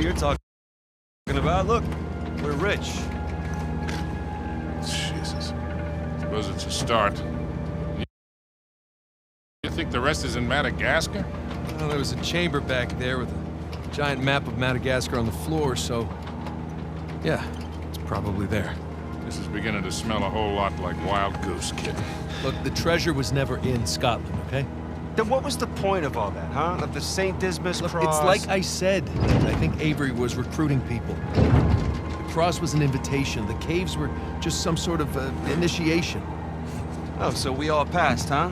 you're talking about. Look, we're rich. Jesus. Suppose it's a start. You think the rest is in Madagascar? Well, there was a chamber back there with a giant map of Madagascar on the floor, so... yeah, it's probably there. This is beginning to smell a whole lot like Wild Goose, kid. Look, the treasure was never in Scotland, okay? Then what was the point of all that, huh? Of the St. Dismas Look, cross? it's like I said. I think Avery was recruiting people. The cross was an invitation. The caves were just some sort of initiation. Oh, so we all passed, huh?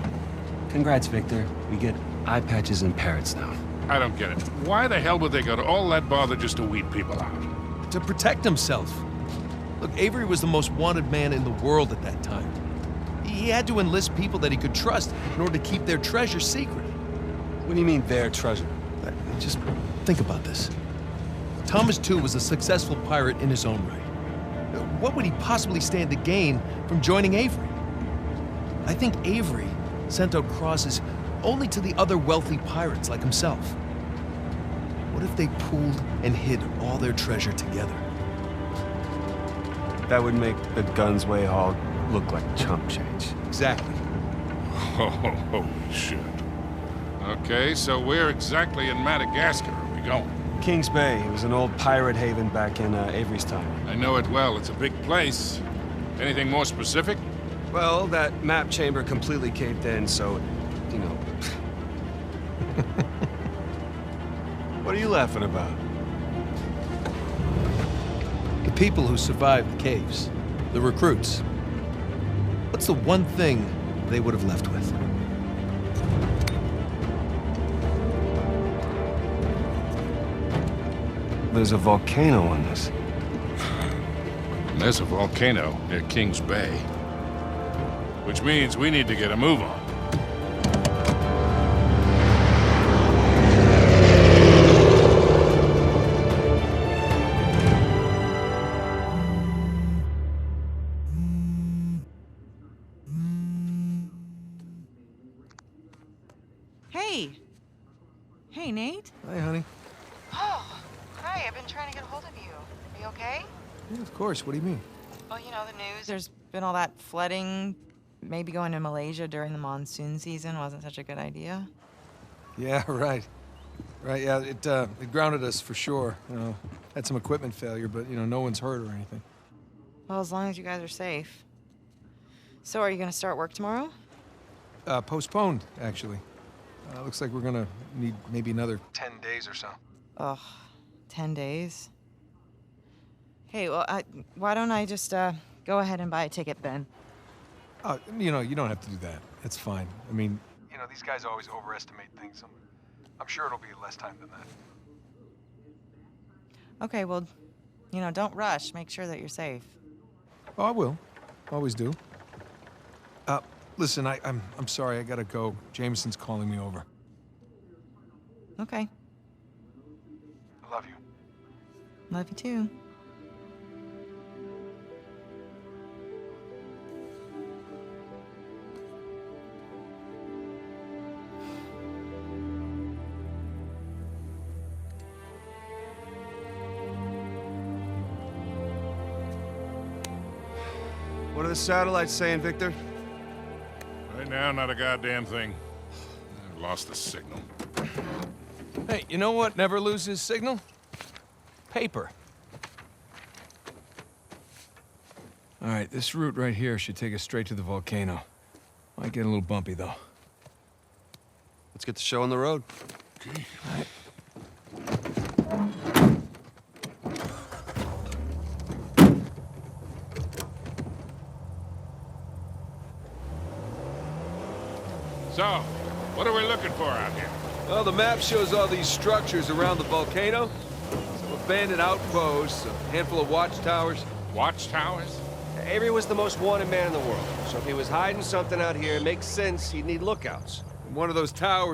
Congrats, Victor. We get eye patches and parrots now. I don't get it. Why the hell would they go to all that bother just to weed people out? To protect himself. Look, Avery was the most wanted man in the world at that time. He had to enlist people that he could trust in order to keep their treasure secret. What do you mean, their treasure? Just think about this. Thomas, too, was a successful pirate in his own right. What would he possibly stand to gain from joining Avery? I think Avery sent out crosses only to the other wealthy pirates like himself. What if they pooled and hid all their treasure together? That would make the Gunsway haul look like chump change. Exactly. Oh, holy shit. Okay, so where exactly in Madagascar are we going? Kings Bay. It was an old pirate haven back in Avery's time. I know it well. It's a big place. Anything more specific? Well, that map chamber completely caved in, so, you know... What are you laughing about? The people who survived the caves, the recruits. What's the one thing they would have left with? There's a volcano on this. There's a volcano near Kings Bay. Which means we need to get a move on. Hey. Hey, Nate. Hi, honey. Oh, hi. I've been trying to get a hold of you. Are you okay? Yeah, of course. What do you mean? Well, you know the news. There's been all that flooding. Maybe going to Malaysia during the monsoon season wasn't such a good idea. Yeah, right. Right, yeah, it grounded us for sure. You know, had some equipment failure, but, you know, no one's hurt or anything. Well, as long as you guys are safe. So are you going to start work tomorrow? Postponed, actually. Looks like we're gonna need maybe another 10 days or so. Ugh, 10 days? Hey, well, why don't I just go ahead and buy a ticket then? You know, you don't have to do that. It's fine. I mean, you know, these guys always overestimate things. I'm sure it'll be less time than that. Okay, well, you know, don't rush. Make sure that you're safe. Oh, I will. Always do. Listen, I'm sorry. I gotta go. Jameson's calling me over. Okay. I love you. Love you too. What are the satellites saying, Victor? Right now, not a goddamn thing. I lost the signal. Hey, you know what never loses signal? Paper. All right, this route right here should take us straight to the volcano. Might get a little bumpy, though. Let's get the show on the road. Okay. All right. So, what are we looking for out here? Well, the map shows all these structures around the volcano. Some abandoned outposts, a handful of watchtowers. Watchtowers? Avery was the most wanted man in the world, so if he was hiding something out here, it makes sense he'd need lookouts. One of those towers